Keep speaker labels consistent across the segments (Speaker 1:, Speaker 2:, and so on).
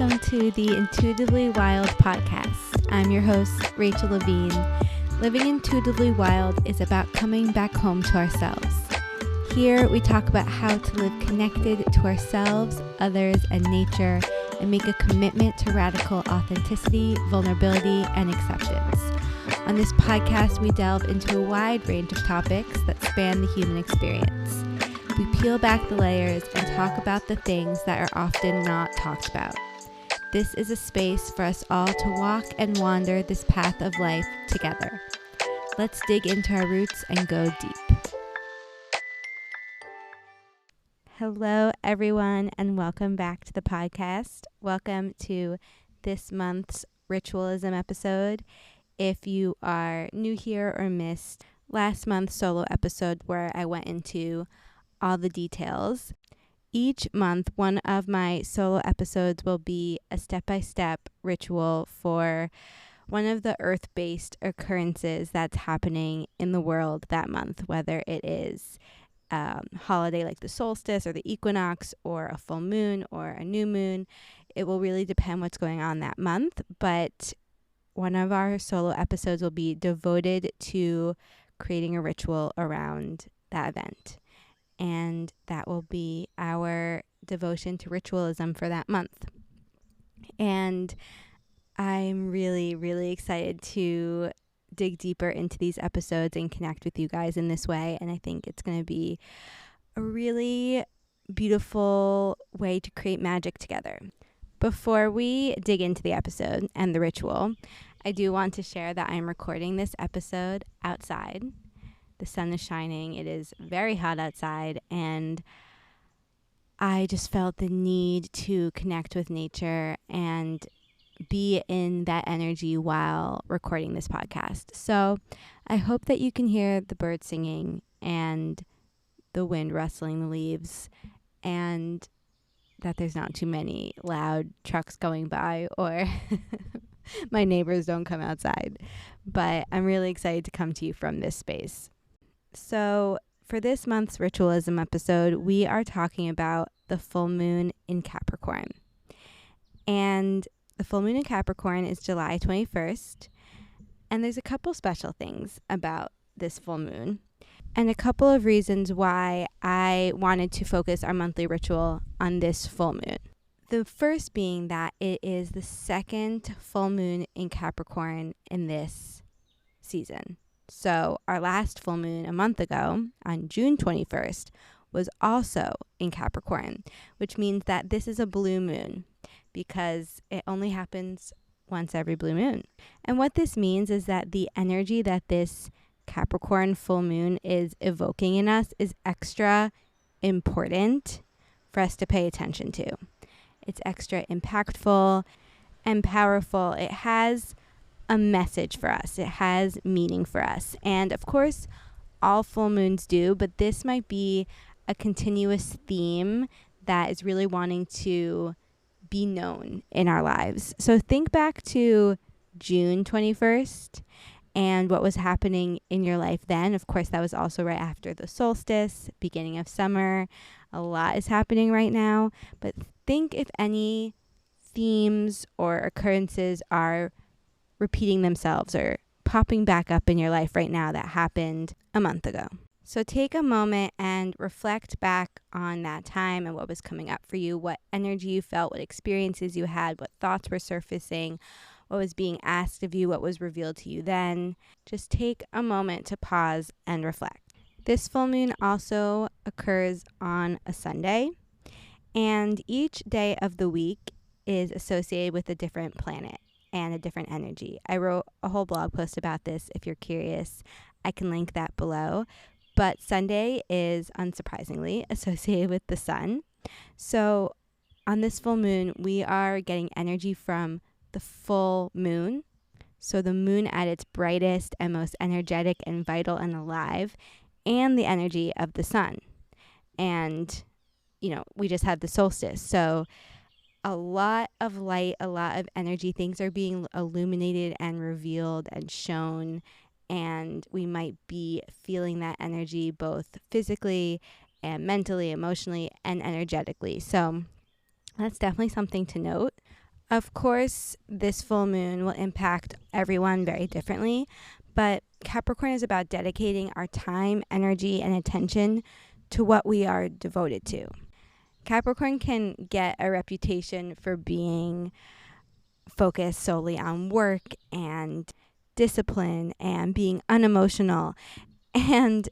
Speaker 1: welcome to the Intuitively Wild podcast. I'm your host, Rachel Levine. Living intuitively wild is about coming back home to ourselves. Here we talk about how to live connected to ourselves, others, and nature, and make a commitment to radical authenticity, vulnerability, and acceptance. On this podcast, we delve into a wide range of topics that span the human experience. We peel back the layers and talk about the things that are often not talked about. This is a space for us all to walk and wander this path of life together. Let's dig into our roots and go deep. Hello, everyone, and welcome back to the podcast. Welcome to this month's ritualism episode. If you are new here or missed last month's solo episode where I went into all the details, each month one of my solo episodes will be a step-by-step ritual for one of the earth-based occurrences that's happening in the world that month, whether it is holiday like the solstice or the equinox or a full moon or a new moon. It will really depend what's going on that month, but one of our solo episodes will be devoted to creating a ritual around that event. And that will be our devotion to ritualism for that month. And I'm really, really excited to dig deeper into these episodes and connect with you guys in this way. And I think it's going to be a really beautiful way to create magic together. Before we dig into the episode and the ritual, I do want to share that I'm recording this episode outside. The sun is shining. It is very hot outside, and I just felt the need to connect with nature and be in that energy while recording this podcast. So I hope that you can hear the birds singing and the wind rustling the leaves, and that there's not too many loud trucks going by or my neighbors don't come outside. But I'm really excited to come to you from this space. So for this month's ritualism episode, we are talking about the full moon in Capricorn. And the full moon in Capricorn is July 21st. And there's a couple special things about this full moon and a couple of reasons why I wanted to focus our monthly ritual on this full moon. The first being that it is the second full moon in Capricorn in this season. So our last full moon a month ago on June 21st was also in Capricorn, which means that this is a blue moon because it only happens once every blue moon. And what this means is that the energy that this Capricorn full moon is evoking in us is extra important for us to pay attention to. It's extra impactful and powerful. It has a message for us. It has meaning for us. And of course, all full moons do, but this might be a continuous theme that is really wanting to be known in our lives. So think back to June 21st and what was happening in your life then. Of course, that was also right after the solstice, beginning of summer. A lot is happening right now, but think if any themes or occurrences are repeating themselves or popping back up in your life right now that happened a month ago. So take a moment and reflect back on that time and what was coming up for you, what energy you felt, what experiences you had, what thoughts were surfacing, what was being asked of you, what was revealed to you then. Just take a moment to pause and reflect. This full moon also occurs on a Sunday, and each day of the week is associated with a different planet and a different energy. I wrote a whole blog post about this. If you're curious, I can link that below. But Sunday is unsurprisingly associated with the sun. So on this full moon, we are getting energy from the full moon. So the moon at its brightest and most energetic and vital and alive, and the energy of the sun. And, we just had the solstice. So a lot of light, a lot of energy, things are being illuminated and revealed and shown, and we might be feeling that energy both physically and mentally, emotionally, and energetically. So that's definitely something to note. Of course, this full moon will impact everyone very differently, but Capricorn is about dedicating our time, energy, and attention to what we are devoted to. Capricorn can get a reputation for being focused solely on work and discipline and being unemotional. And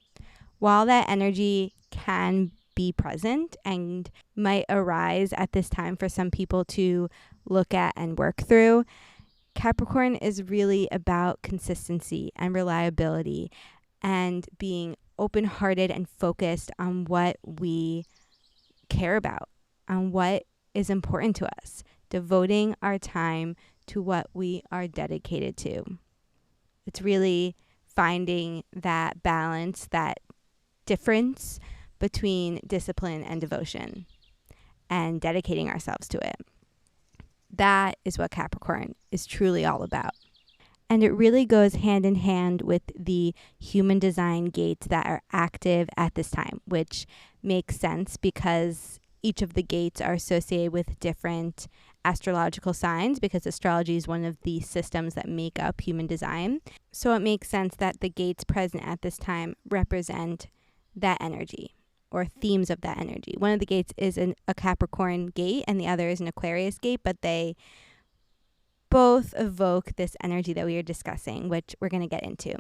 Speaker 1: while that energy can be present and might arise at this time for some people to look at and work through, Capricorn is really about consistency and reliability and being open-hearted and focused on what we care about, on what is important to us, devoting our time to what we are dedicated to. It's really finding that balance, that difference between discipline and devotion and dedicating ourselves to it. That is what Capricorn is truly all about. And it really goes hand in hand with the human design gates that are active at this time, which makes sense because each of the gates are associated with different astrological signs, because astrology is one of the systems that make up human design. So it makes sense that the gates present at this time represent that energy or themes of that energy. One of the gates is a Capricorn gate and the other is an Aquarius gate, but they both evoke this energy that we are discussing, which we're going to get into.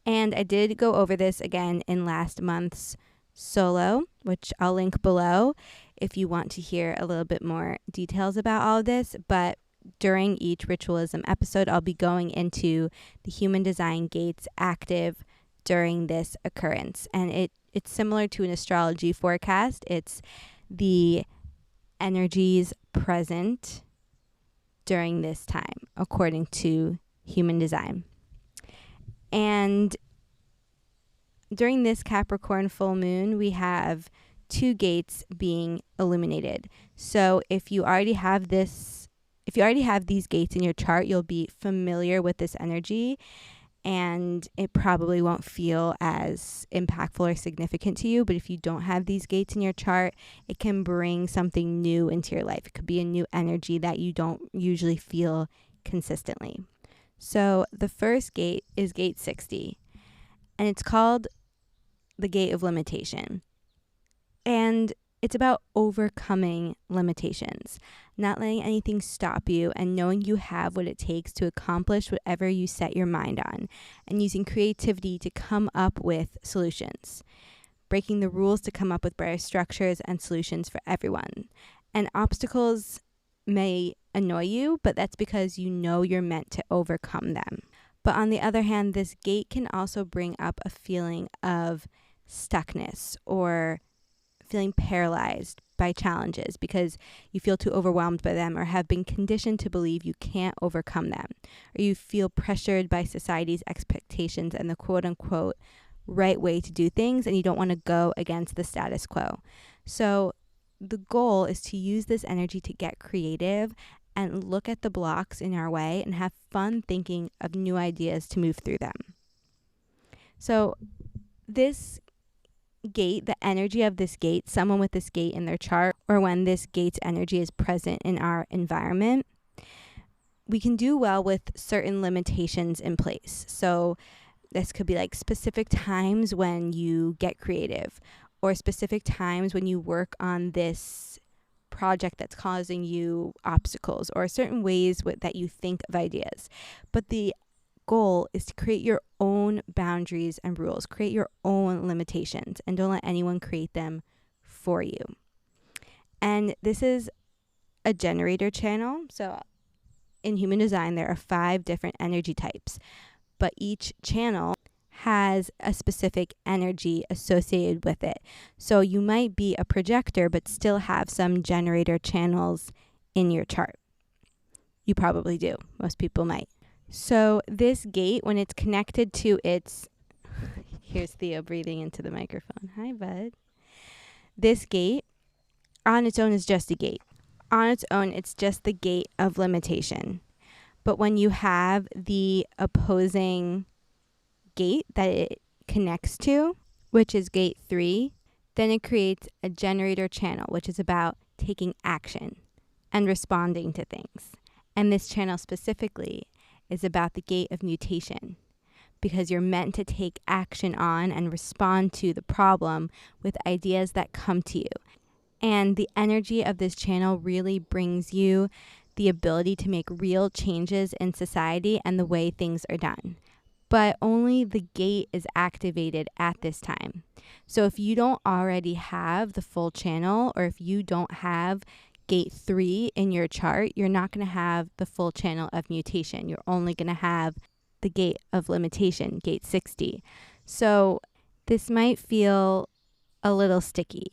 Speaker 1: And I did go over this again in last month's solo, which I'll link below if you want to hear a little bit more details about all of this. But during each ritualism episode, I'll be going into the human design gates active during this occurrence. And it's similar to an astrology forecast. It's the energies present during this time, according to human design. And during this Capricorn full moon, we have 2 gates being illuminated. So if you already have these gates in your chart, you'll be familiar with this energy, and it probably won't feel as impactful or significant to you. But if you don't have these gates in your chart, it can bring something new into your life. It could be a new energy that you don't usually feel consistently. So the first gate is gate 60, and it's called the gate of limitation. And it's about overcoming limitations, not letting anything stop you, and knowing you have what it takes to accomplish whatever you set your mind on, and using creativity to come up with solutions, breaking the rules to come up with better structures and solutions for everyone. And obstacles may annoy you, but that's because you know you're meant to overcome them. But on the other hand, this gate can also bring up a feeling of stuckness or feeling paralyzed by challenges because you feel too overwhelmed by them or have been conditioned to believe you can't overcome them, or you feel pressured by society's expectations and the quote-unquote right way to do things, and you don't want to go against the status quo. So the goal is to use this energy to get creative and look at the blocks in our way and have fun thinking of new ideas to move through them. So this gate, the energy of this gate, someone with this gate in their chart, or when this gate's energy is present in our environment, we can do well with certain limitations in place. So this could be like specific times when you get creative, or specific times when you work on this project that's causing you obstacles, or certain ways that you think of ideas. But the goal is to create your own boundaries and rules, create your own limitations, and don't let anyone create them for you. And this is a generator channel. So in human design, there are 5 different energy types, but each channel has a specific energy associated with it. So you might be a projector, but still have some generator channels in your chart. You probably do. Most people might. So this gate, when it's connected to its, here's Theo breathing into the microphone. Hi, bud. This gate on its own is just a gate. On its own, it's just the gate of limitation. But when you have the opposing gate that it connects to, which is gate 3, then it creates a generator channel, which is about taking action and responding to things. And this channel specifically is about the gate of mutation, because you're meant to take action on and respond to the problem with ideas that come to you. And the energy of this channel really brings you the ability to make real changes in society and the way things are done. But only the gate is activated at this time. So if you don't already have the full channel, or if you don't have gate 3 in your chart, you're not going to have the full channel of mutation. You're only going to have the gate of limitation, gate 60. So this might feel a little sticky.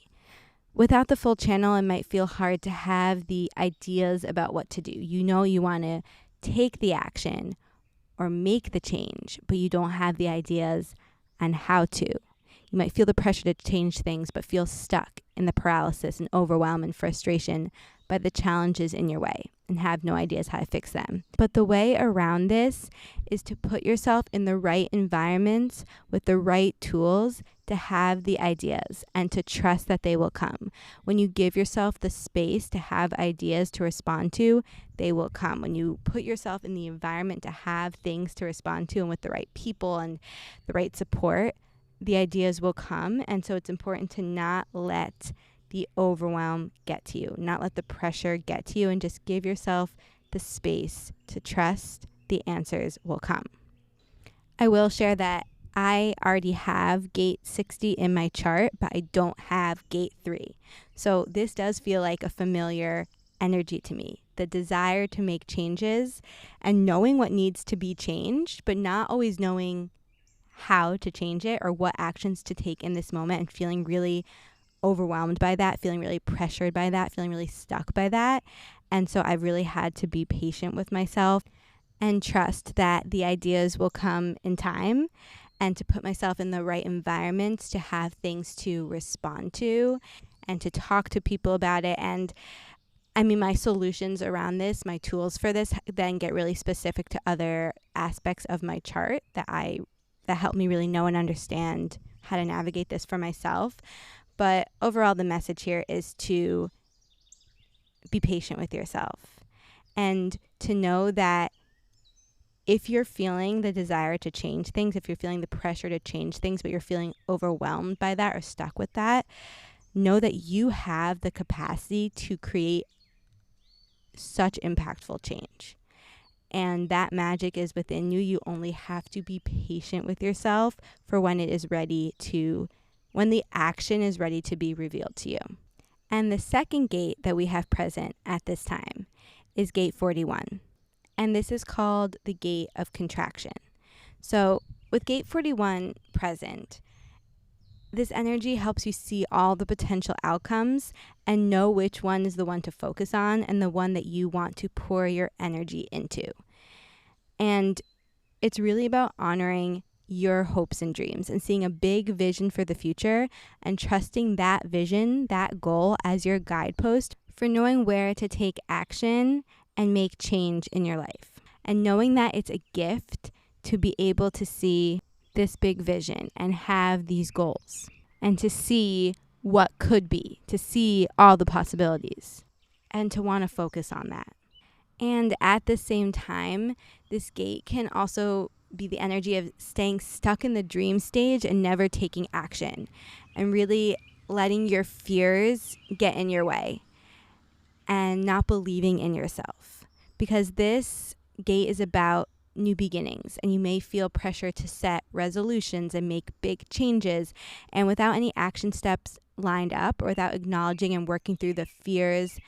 Speaker 1: Without the full channel, it might feel hard to have the ideas about what to do. You know you want to take the action or make the change, but you don't have the ideas on how to. You might feel the pressure to change things, but feel stuck in the paralysis and overwhelm and frustration by the challenges in your way and have no ideas how to fix them. But the way around this is to put yourself in the right environments with the right tools to have the ideas and to trust that they will come. When you give yourself the space to have ideas to respond to, they will come. When you put yourself in the environment to have things to respond to and with the right people and the right support, the ideas will come. And so it's important to not let the overwhelm get to you, not let the pressure get to you, and just give yourself the space to trust the answers will come. I will share that I already have gate 60 in my chart, but I don't have gate 3. So this does feel like a familiar energy to me. The desire to make changes and knowing what needs to be changed, but not always knowing how to change it or what actions to take in this moment, and feeling really overwhelmed by that, feeling really pressured by that, feeling really stuck by that. And so I've really had to be patient with myself and trust that the ideas will come in time, and to put myself in the right environments to have things to respond to and to talk to people about it. And I mean, my solutions around this, my tools for this, then get really specific to other aspects of my chart that help me really know and understand how to navigate this for myself. But overall, the message here is to be patient with yourself and to know that if you're feeling the desire to change things, if you're feeling the pressure to change things, but you're feeling overwhelmed by that or stuck with that, know that you have the capacity to create such impactful change. And that magic is within you. You only have to be patient with yourself for when it is ready to, when the action is ready to be revealed to you. And the second gate that we have present at this time is gate 41. And this is called the gate of contraction. So with gate 41 present, this energy helps you see all the potential outcomes and know which one is the one to focus on and the one that you want to pour your energy into. And it's really about honoring your hopes and dreams and seeing a big vision for the future and trusting that vision, that goal as your guidepost for knowing where to take action and make change in your life. And knowing that it's a gift to be able to see this big vision and have these goals and to see what could be, to see all the possibilities and to want to focus on that. And at the same time, this gate can also be the energy of staying stuck in the dream stage and never taking action and really letting your fears get in your way and not believing in yourself, because this gate is about new beginnings and you may feel pressure to set resolutions and make big changes, and without any action steps lined up or without acknowledging and working through the fears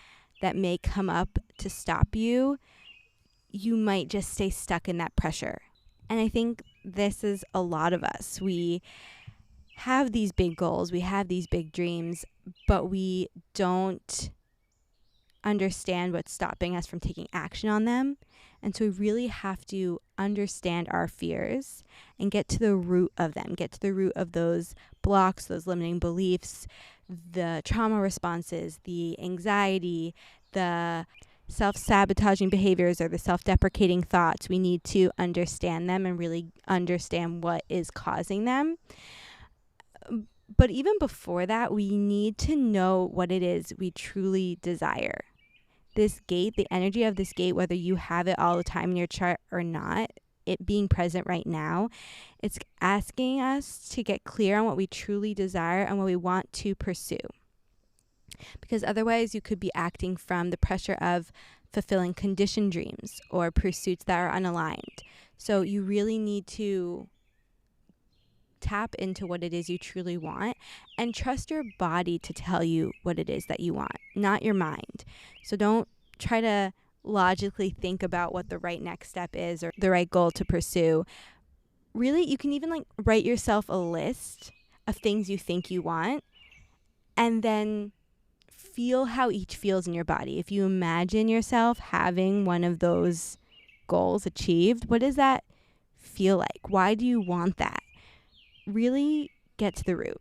Speaker 1: that may come up to stop you, you might just stay stuck in that pressure. And I think this is a lot of us. We have these big goals, we have these big dreams, but we don't understand what's stopping us from taking action on them. And so we really have to understand our fears and get to the root of them, get to the root of those blocks, those limiting beliefs, the trauma responses, the anxiety, the self-sabotaging behaviors or the self-deprecating thoughts. We need to understand them and really understand what is causing them. But even before that, we need to know what it is we truly desire. this gate, the energy of this gate, whether you have it all the time in your chart or not, it being present right now, it's asking us to get clear on what we truly desire and what we want to pursue. Because otherwise you could be acting from the pressure of fulfilling conditioned dreams or pursuits that are unaligned. So you really need to tap into what it is you truly want and trust your body to tell you what it is that you want, not your mind. So don't try to logically think about what the right next step is or the right goal to pursue. Really, you can even write yourself a list of things you think you want and then feel how each feels in your body. If you imagine yourself having one of those goals achieved, what does that feel like? Why do you want that? Really get to the root.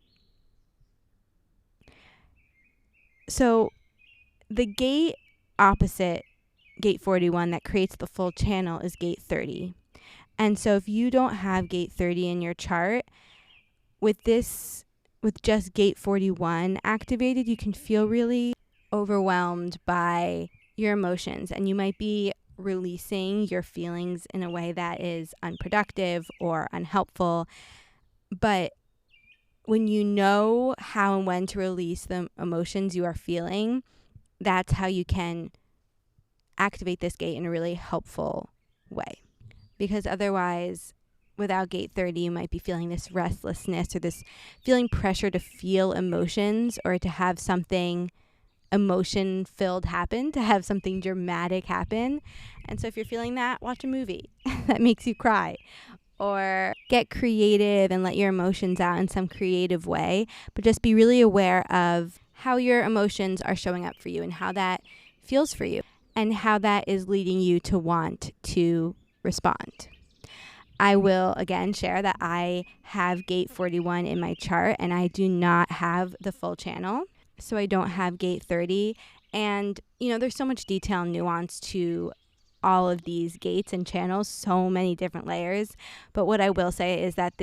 Speaker 1: So the gate opposite gate 41 that creates the full channel is gate 30. And so if you don't have gate 30 in your chart, with just gate 41 activated, you can feel really overwhelmed by your emotions, and you might be releasing your feelings in a way that is unproductive or unhelpful. But when you know how and when to release the emotions you are feeling, that's how you can activate this gate in a really helpful way. Because otherwise, without gate 30, you might be feeling this restlessness or this feeling pressure to feel emotions or to have something emotion-filled happen, to have something dramatic happen. And so if you're feeling that, watch a movie that makes you cry. Or get creative and let your emotions out in some creative way. But just be really aware of how your emotions are showing up for you and how that feels for you and how that is leading you to want to respond. I will again share that I have gate 41 in my chart and I do not have the full channel. So I don't have gate 30. And, there's so much detail and nuance to all of these gates and channels, so many different layers. But what I will say is that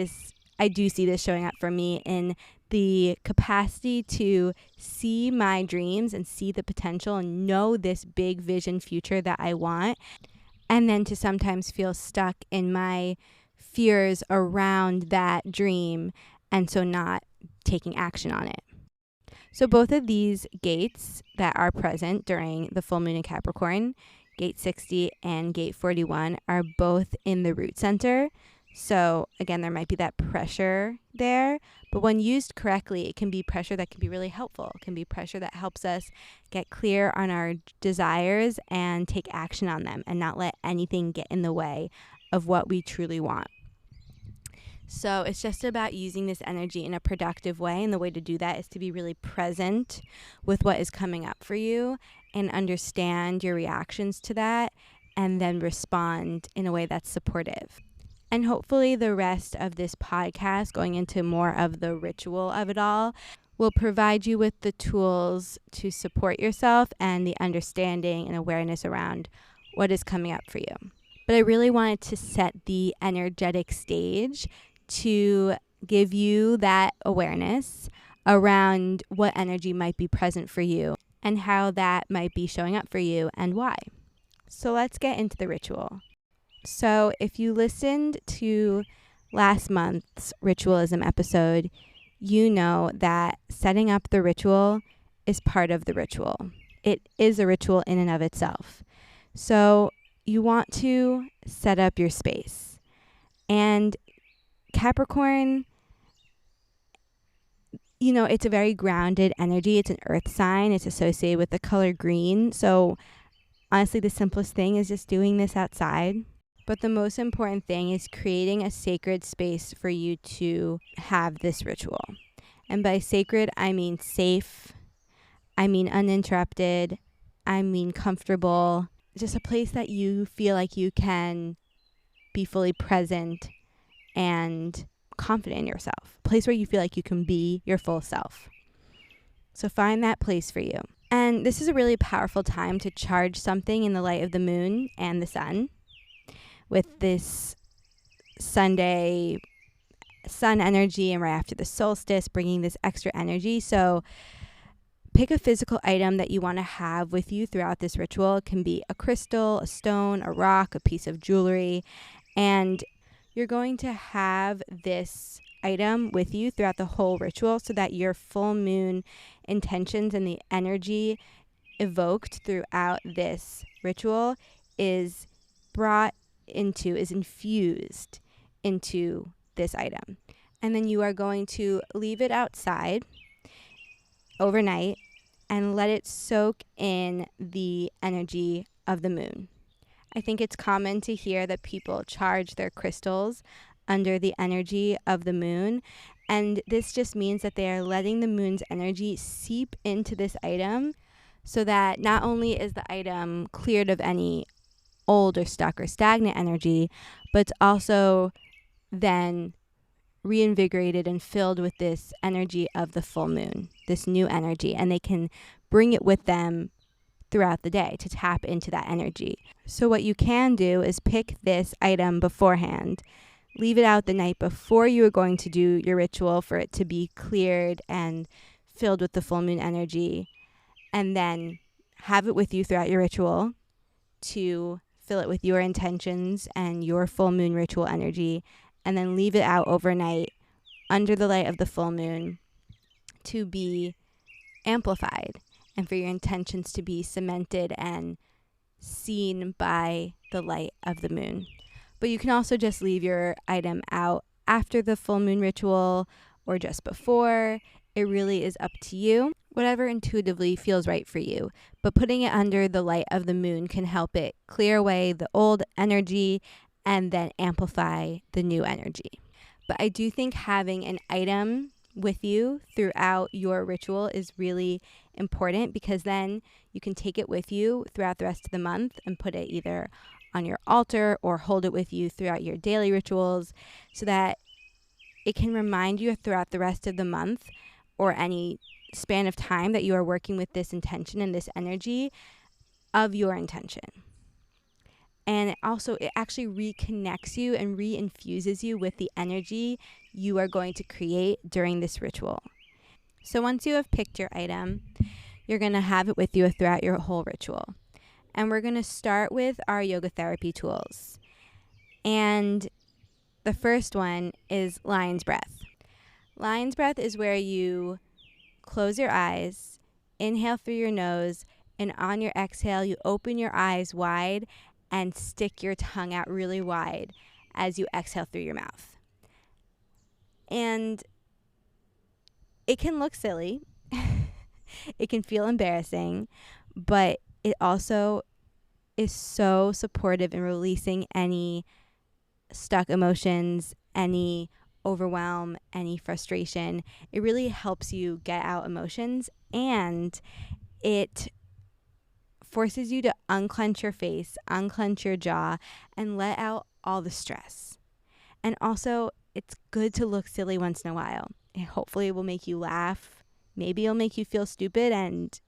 Speaker 1: I do see this showing up for me in the capacity to see my dreams and see the potential and know this big vision future that I want. And then to sometimes feel stuck in my fears around that dream and so not taking action on it. So both of these gates that are present during the full moon in Capricorn, gate 60 and gate 41, are both in the root center. So again, there might be that pressure there, but when used correctly, it can be pressure that can be really helpful. It can be pressure that helps us get clear on our desires and take action on them and not let anything get in the way of what we truly want. So it's just about using this energy in a productive way. And the way to do that is to be really present with what is coming up for you and understand your reactions to that and then respond in a way that's supportive. And hopefully the rest of this podcast, going into more of the ritual of it all, will provide you with the tools to support yourself and the understanding and awareness around what is coming up for you. But I really wanted to set the energetic stage to give you that awareness around what energy might be present for you and how that might be showing up for you and why. So let's get into the ritual. So if you listened to last month's ritualism episode, you know that setting up the ritual is part of the ritual. It is a ritual in and of itself. So you want to set up your space. And Capricorn, it's a very grounded energy. It's an earth sign. It's associated with the color green. So honestly, the simplest thing is just doing this outside. But the most important thing is creating a sacred space for you to have this ritual. And by sacred, I mean safe. I mean uninterrupted. I mean comfortable. Just a place that you feel like you can be fully present and confident in yourself. A place where you feel like you can be your full self. So find that place for you. And this is a really powerful time to charge something in the light of the moon and the sun. With this Sunday sun energy and right after the solstice, bringing this extra energy. So pick a physical item that you want to have with you throughout this ritual. It can be a crystal, a stone, a rock, a piece of jewelry, and you're going to have this item with you throughout the whole ritual so that your full moon intentions and the energy evoked throughout this ritual is infused into this item. And then you are going to leave it outside overnight and let it soak in the energy of the moon. I think it's common to hear that people charge their crystals under the energy of the moon. And this just means that they are letting the moon's energy seep into this item so that not only is the item cleared of any old or stuck or stagnant energy, but it's also then reinvigorated and filled with this energy of the full moon, this new energy, and they can bring it with them throughout the day to tap into that energy. So what you can do is pick this item beforehand, leave it out the night before you are going to do your ritual for it to be cleared and filled with the full moon energy, and then have it with you throughout your ritual to fill it with your intentions and your full moon ritual energy, and then leave it out overnight under the light of the full moon to be amplified and for your intentions to be cemented and seen by the light of the moon. But you can also just leave your item out after the full moon ritual or just before. It really is up to you, whatever intuitively feels right for you. But putting it under the light of the moon can help it clear away the old energy and then amplify the new energy. But I do think having an item with you throughout your ritual is really important, because then you can take it with you throughout the rest of the month and put it either on your altar or hold it with you throughout your daily rituals so that it can remind you throughout the rest of the month or any span of time that you are working with this intention and this energy of your intention. And it actually reconnects you and reinfuses you with the energy you are going to create during this ritual. So once you have picked your item, you're going to have it with you throughout your whole ritual. And we're going to start with our yoga therapy tools. And the first one is lion's breath. Lion's breath is where you close your eyes, inhale through your nose, and on your exhale, you open your eyes wide and stick your tongue out really wide as you exhale through your mouth. And it can look silly. It can feel embarrassing, but it also is so supportive in releasing any stuck emotions, any overwhelm, any frustration. It really helps you get out emotions, and it forces you to unclench your face, unclench your jaw, and let out all the stress. And also, it's good to look silly once in a while. And hopefully it will make you laugh. Maybe it'll make you feel stupid, and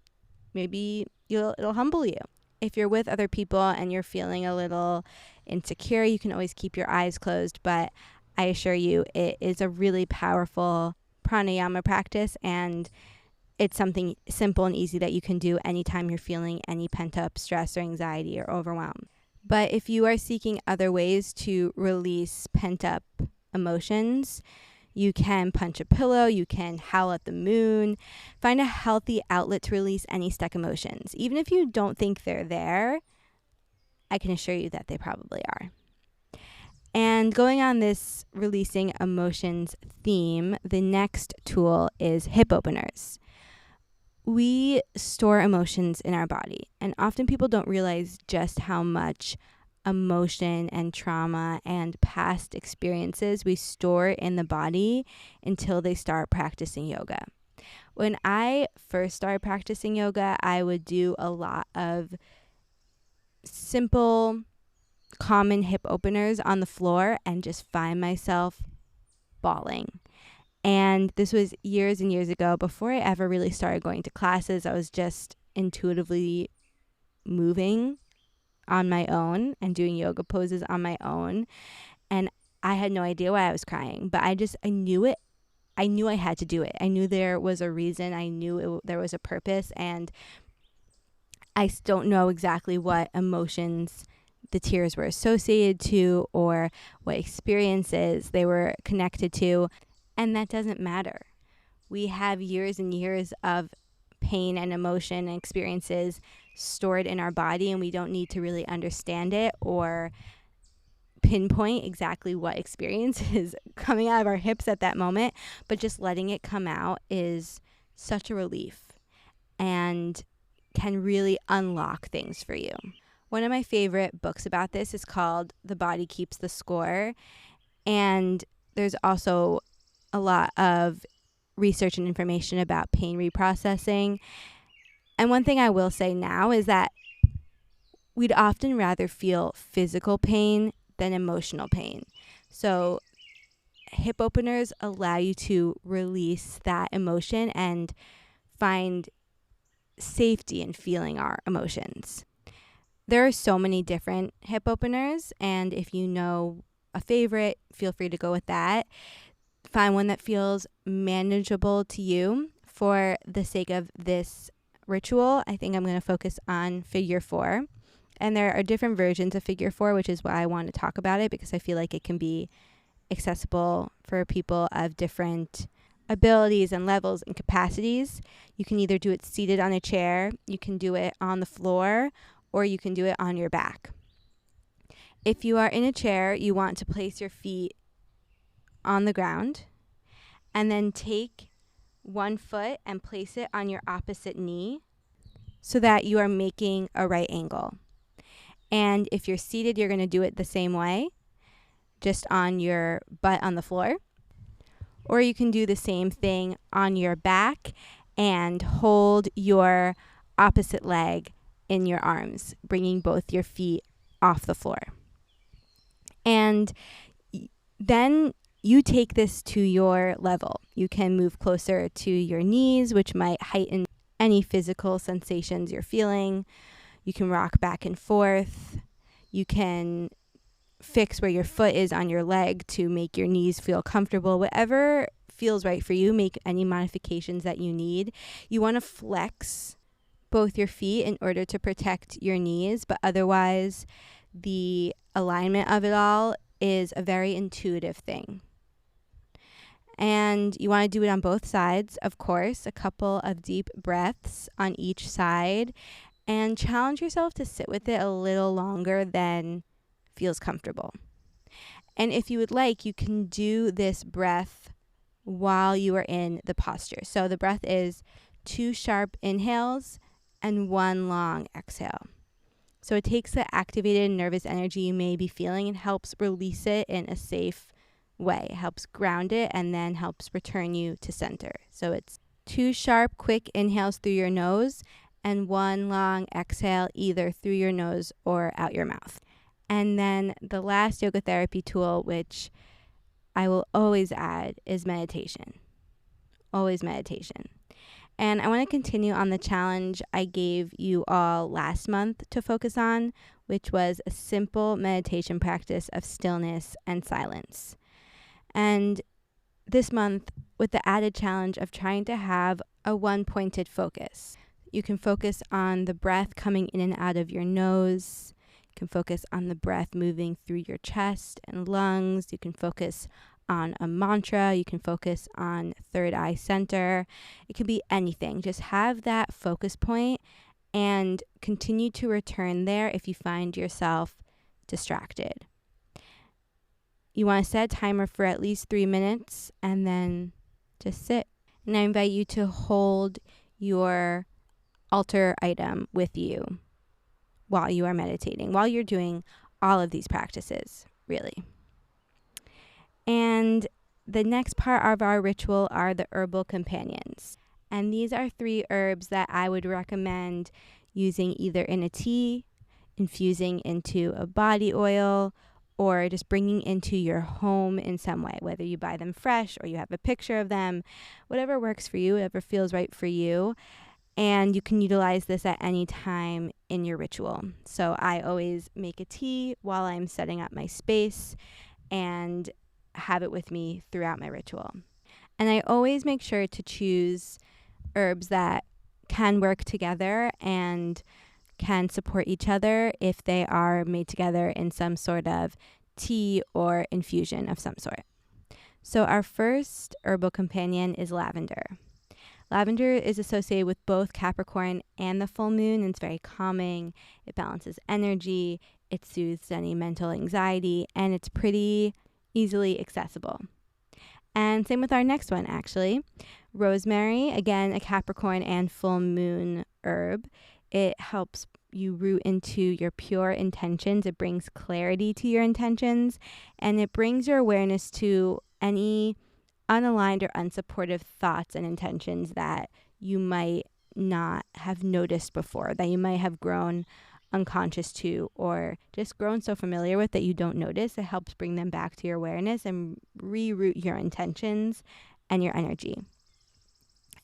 Speaker 1: maybe it'll humble you. If you're with other people and you're feeling a little insecure, you can always keep your eyes closed, but I assure you it is a really powerful pranayama practice, and it's something simple and easy that you can do anytime you're feeling any pent-up stress or anxiety or overwhelm. But if you are seeking other ways to release pent-up emotions, you can punch a pillow, you can howl at the moon, find a healthy outlet to release any stuck emotions. Even if you don't think they're there, I can assure you that they probably are. And going on this releasing emotions theme, the next tool is hip openers. We store emotions in our body, and often people don't realize just how much emotion and trauma and past experiences we store in the body until they start practicing yoga. When I first started practicing yoga, I would do a lot of simple, common hip openers on the floor and just find myself bawling. And this was years and years ago, before I ever really started going to classes. I was just intuitively moving on my own and doing yoga poses on my own. And I had no idea why I was crying, but I knew it. I knew I had to do it. I knew there was a reason. I knew there was a purpose, and I don't know exactly what emotions the tears were associated to or what experiences they were connected to, and that doesn't matter. We have years and years of pain and emotion and experiences stored in our body, and we don't need to really understand it or pinpoint exactly what experience is coming out of our hips at that moment, but just letting it come out is such a relief and can really unlock things for you. One of my favorite books about this is called The Body Keeps the Score, and there's also a lot of research and information about pain reprocessing. And one thing I will say now is that we'd often rather feel physical pain than emotional pain. So hip openers allow you to release that emotion and find safety in feeling our emotions. There are so many different hip openers, and if you know a favorite, feel free to go with that. Find one that feels manageable to you. For the sake of this ritual, I think I'm going to focus on figure 4. And there are different versions of figure 4, which is why I want to talk about it, because I feel like it can be accessible for people of different abilities and levels and capacities. You can either do it seated on a chair, you can do it on the floor, or you can do it on your back. If you are in a chair, you want to place your feet on the ground and then take one foot and place it on your opposite knee so that you are making a right angle. And if you're seated, you're going to do it the same way, just on your butt on the floor. Or you can do the same thing on your back and hold your opposite leg in your arms, bringing both your feet off the floor. And then you take this to your level. You can move closer to your knees, which might heighten any physical sensations you're feeling. You can rock back and forth. You can fix where your foot is on your leg to make your knees feel comfortable. Whatever feels right for you, make any modifications that you need. You want to flex both your feet in order to protect your knees, but otherwise the alignment of it all is a very intuitive thing. And you want to do it on both sides, of course, a couple of deep breaths on each side, and challenge yourself to sit with it a little longer than feels comfortable. And if you would like, you can do this breath while you are in the posture. So the breath is 2 sharp inhales and 1 long exhale. So it takes the activated nervous energy you may be feeling and helps release it in a safe way. It helps ground it and then helps return you to center. So it's 2 sharp, quick inhales through your nose and 1 long exhale either through your nose or out your mouth. And then the last yoga therapy tool, which I will always add, is meditation. Always meditation. And I want to continue on the challenge I gave you all last month to focus on, which was a simple meditation practice of stillness and silence. And this month, with the added challenge of trying to have a one-pointed focus. You can focus on the breath coming in and out of your nose. You can focus on the breath moving through your chest and lungs. You can focus on a mantra. You can focus on third eye center. It could be anything. Just have that focus point and continue to return there if you find yourself distracted. You want to set a timer for at least 3 minutes and then just sit. And I invite you to hold your altar item with you while you are meditating, while you're doing all of these practices, really. And the next part of our ritual are the herbal companions. And these are 3 herbs that I would recommend using either in a tea, infusing into a body oil, or just bringing into your home in some way, whether you buy them fresh or you have a picture of them, whatever works for you, whatever feels right for you. And you can utilize this at any time in your ritual. So I always make a tea while I'm setting up my space and have it with me throughout my ritual. And I always make sure to choose herbs that can work together and can support each other if they are made together in some sort of tea or infusion of some sort. So our first herbal companion is lavender. Lavender is associated with both Capricorn and the full moon, and it's very calming. It balances energy, it soothes any mental anxiety, and it's pretty easily accessible. And same with our next one, actually. Rosemary, again, a Capricorn and full moon herb. It helps you root into your pure intentions. It brings clarity to your intentions, and it brings your awareness to any unaligned or unsupportive thoughts and intentions that you might not have noticed before, that you might have grown unconscious to, or just grown so familiar with that you don't notice. It helps bring them back to your awareness and reroute your intentions and your energy.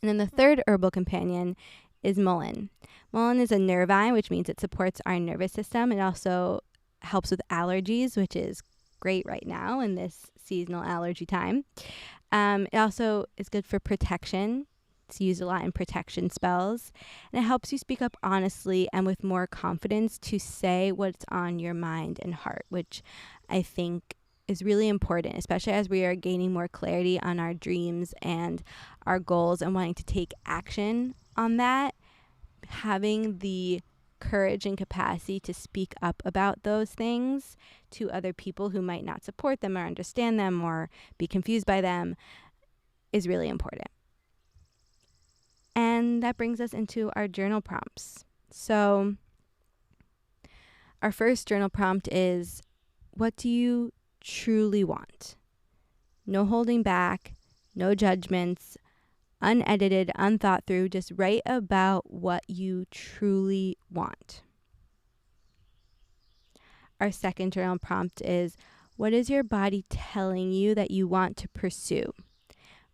Speaker 1: And then the third herbal companion is mullein. Mullein is a nervine, which means it supports our nervous system. It also helps with allergies, which is great right now in this seasonal allergy time. It also is good for protection. It's used a lot in protection spells. And it helps you speak up honestly and with more confidence to say what's on your mind and heart, which I think is really important, especially as we are gaining more clarity on our dreams and our goals and wanting to take action on that. Having the courage and capacity to speak up about those things to other people who might not support them or understand them or be confused by them is really important. And that brings us into our journal prompts. So our first journal prompt is, what do you truly want? No holding back, no judgments, unedited, unthought through, just write about what you truly want. Our second journal prompt is, what is your body telling you that you want to pursue?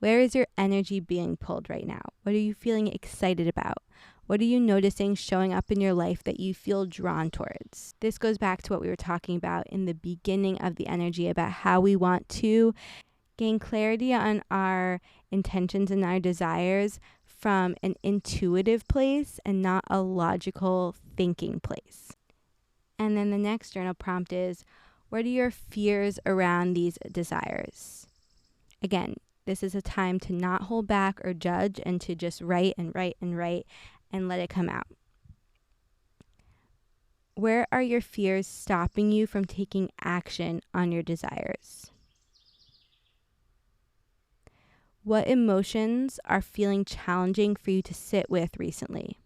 Speaker 1: Where is your energy being pulled right now? What are you feeling excited about? What are you noticing showing up in your life that you feel drawn towards? This goes back to what we were talking about in the beginning of the energy about how we want to gain clarity on our intentions and our desires from an intuitive place and not a logical thinking place. And then the next journal prompt is, what are your fears around these desires? Again, this is a time to not hold back or judge and to just write and write and write and let it come out. Where are your fears stopping you from taking action on your desires? What emotions are feeling challenging for you to sit with recently?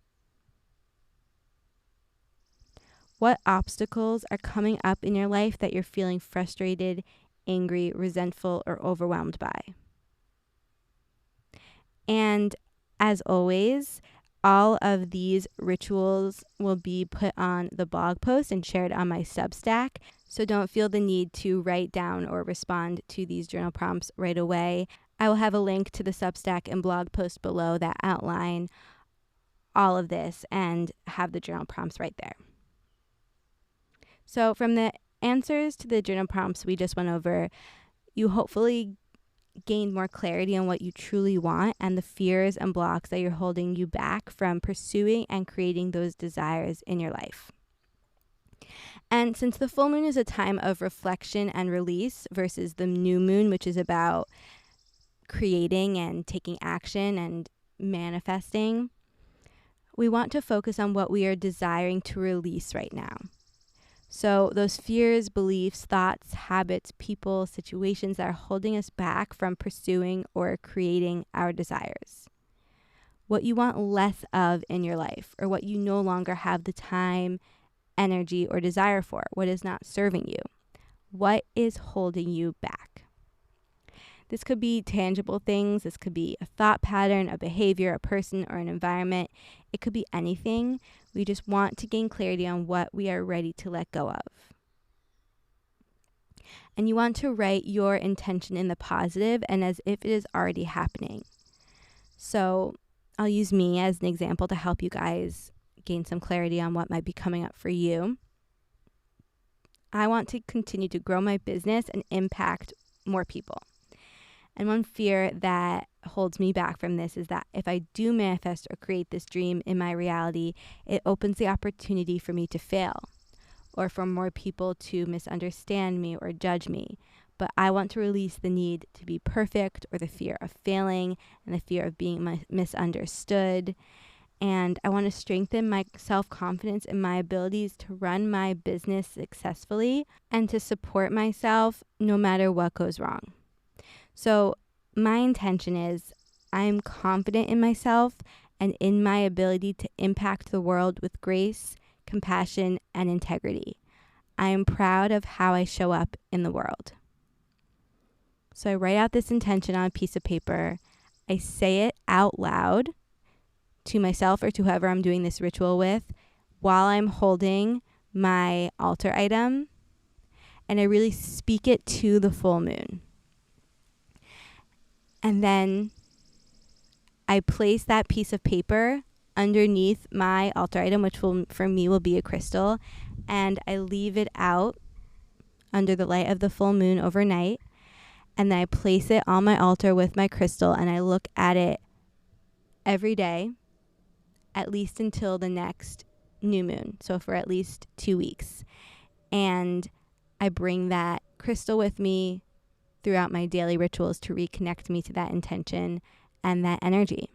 Speaker 1: What obstacles are coming up in your life that you're feeling frustrated, angry, resentful, or overwhelmed by? And as always, all of these rituals will be put on the blog post and shared on my Substack. So don't feel the need to write down or respond to these journal prompts right away. I will have a link to the Substack and blog post below that outline all of this and have the journal prompts right there. So from the answers to the journal prompts we just went over, you hopefully gained more clarity on what you truly want and the fears and blocks that you're holding you back from pursuing and creating those desires in your life. And since the full moon is a time of reflection and release versus the new moon, which is about creating and taking action and manifesting, we want to focus on what we are desiring to release right now. So those fears, beliefs, thoughts, habits, people, situations that are holding us back from pursuing or creating our desires. What you want less of in your life, or what you no longer have the time, energy, or desire for. What is not serving you? What is holding you back? This could be tangible things. This could be a thought pattern, a behavior, a person, or an environment. It could be anything. We just want to gain clarity on what we are ready to let go of. And you want to write your intention in the positive and as if it is already happening. So I'll use me as an example to help you guys gain some clarity on what might be coming up for you. I want to continue to grow my business and impact more people. And one fear that holds me back from this is that if I do manifest or create this dream in my reality, it opens the opportunity for me to fail or for more people to misunderstand me or judge me. But I want to release the need to be perfect or the fear of failing and the fear of being misunderstood. And I want to strengthen my self-confidence and my abilities to run my business successfully and to support myself no matter what goes wrong. So my intention is I'm confident in myself and in my ability to impact the world with grace, compassion, and integrity. I am proud of how I show up in the world. So I write out this intention on a piece of paper. I say it out loud to myself or to whoever I'm doing this ritual with while I'm holding my altar item, and I really speak it to the full moon. And then I place that piece of paper underneath my altar item, which will, for me, will be a crystal, and I leave it out under the light of the full moon overnight. And then I place it on my altar with my crystal, and I look at it every day, at least until the next new moon. So for at least 2 weeks. And I bring that crystal with me throughout my daily rituals to reconnect me to that intention and that energy.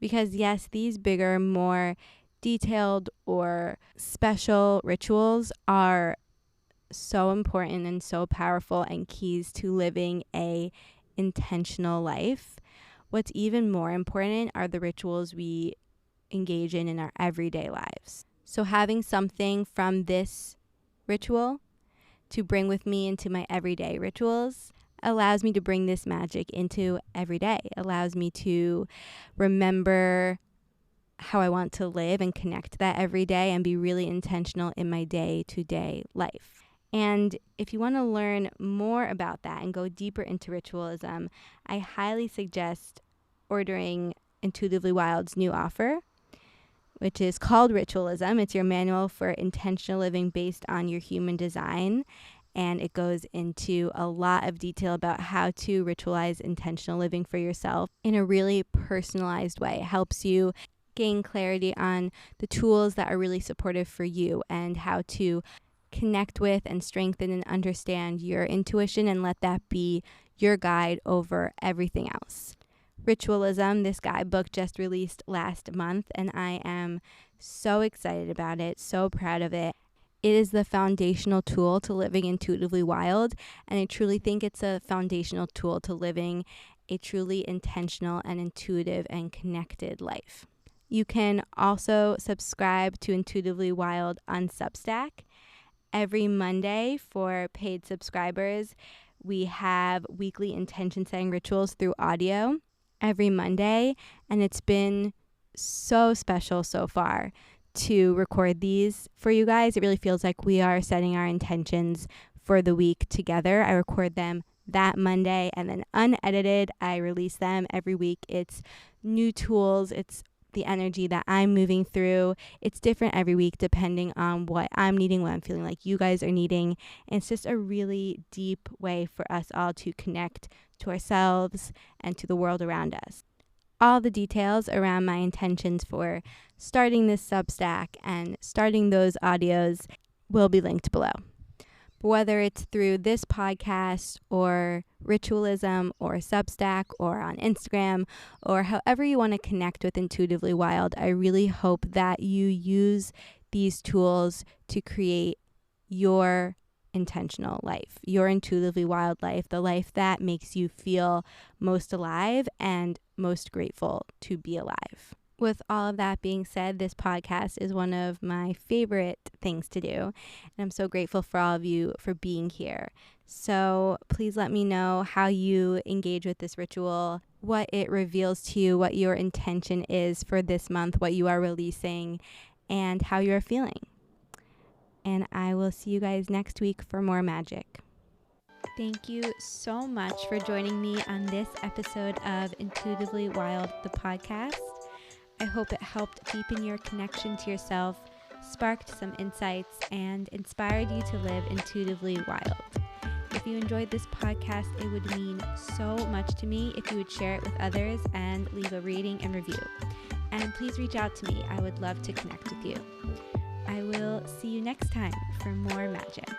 Speaker 1: Because yes, these bigger, more detailed or special rituals are so important and so powerful and keys to living a intentional life. What's even more important are the rituals we engage in our everyday lives. So having something from this ritual to bring with me into my everyday rituals allows me to bring this magic into every day, allows me to remember how I want to live and connect to that every day and be really intentional in my day-to-day life. And if you want to learn more about that and go deeper into ritualism, I highly suggest ordering Intuitively Wild's new offer, which is called Ritualism. It's your manual for intentional living based on your human design. And it goes into a lot of detail about how to ritualize intentional living for yourself in a really personalized way. It helps you gain clarity on the tools that are really supportive for you and how to connect with and strengthen and understand your intuition and let that be your guide over everything else. Ritualism, this guidebook, just released last month, and I am so excited about it, so proud of it. It is the foundational tool to living intuitively wild, and I truly think it's a foundational tool to living a truly intentional and intuitive and connected life. You can also subscribe to Intuitively Wild on Substack. Every Monday for paid subscribers, we have weekly intention setting rituals through audio every Monday, and it's been so special so far to record these for you guys. It really feels like we are setting our intentions for the week together. I record them that Monday, and then unedited, I release them every week. It's new tools. It's the energy that I'm moving through. It's different every week depending on what I'm needing, what I'm feeling like you guys are needing. And it's just a really deep way for us all to connect to ourselves and to the world around us. All the details around my intentions for starting this Substack and starting those audios will be linked below. Whether it's through this podcast or Ritualism or Substack or on Instagram or however you want to connect with Intuitively Wild, I really hope that you use these tools to create your intentional life, your intuitively wild life, the life that makes you feel most alive and most grateful to be alive. With all of that being said, this podcast is one of my favorite things to do, and I'm so grateful for all of you for being here. So please let me know how you engage with this ritual, what it reveals to you, what your intention is for this month, what you are releasing, and how you're feeling. And I will see you guys next week for more magic. Thank you so much for joining me on this episode of Intuitively Wild, the podcast. I hope it helped deepen your connection to yourself, sparked some insights, and inspired you to live intuitively wild. If you enjoyed this podcast, it would mean so much to me if you would share it with others and leave a rating and review. And please reach out to me. I would love to connect with you. I will see you next time for more magic.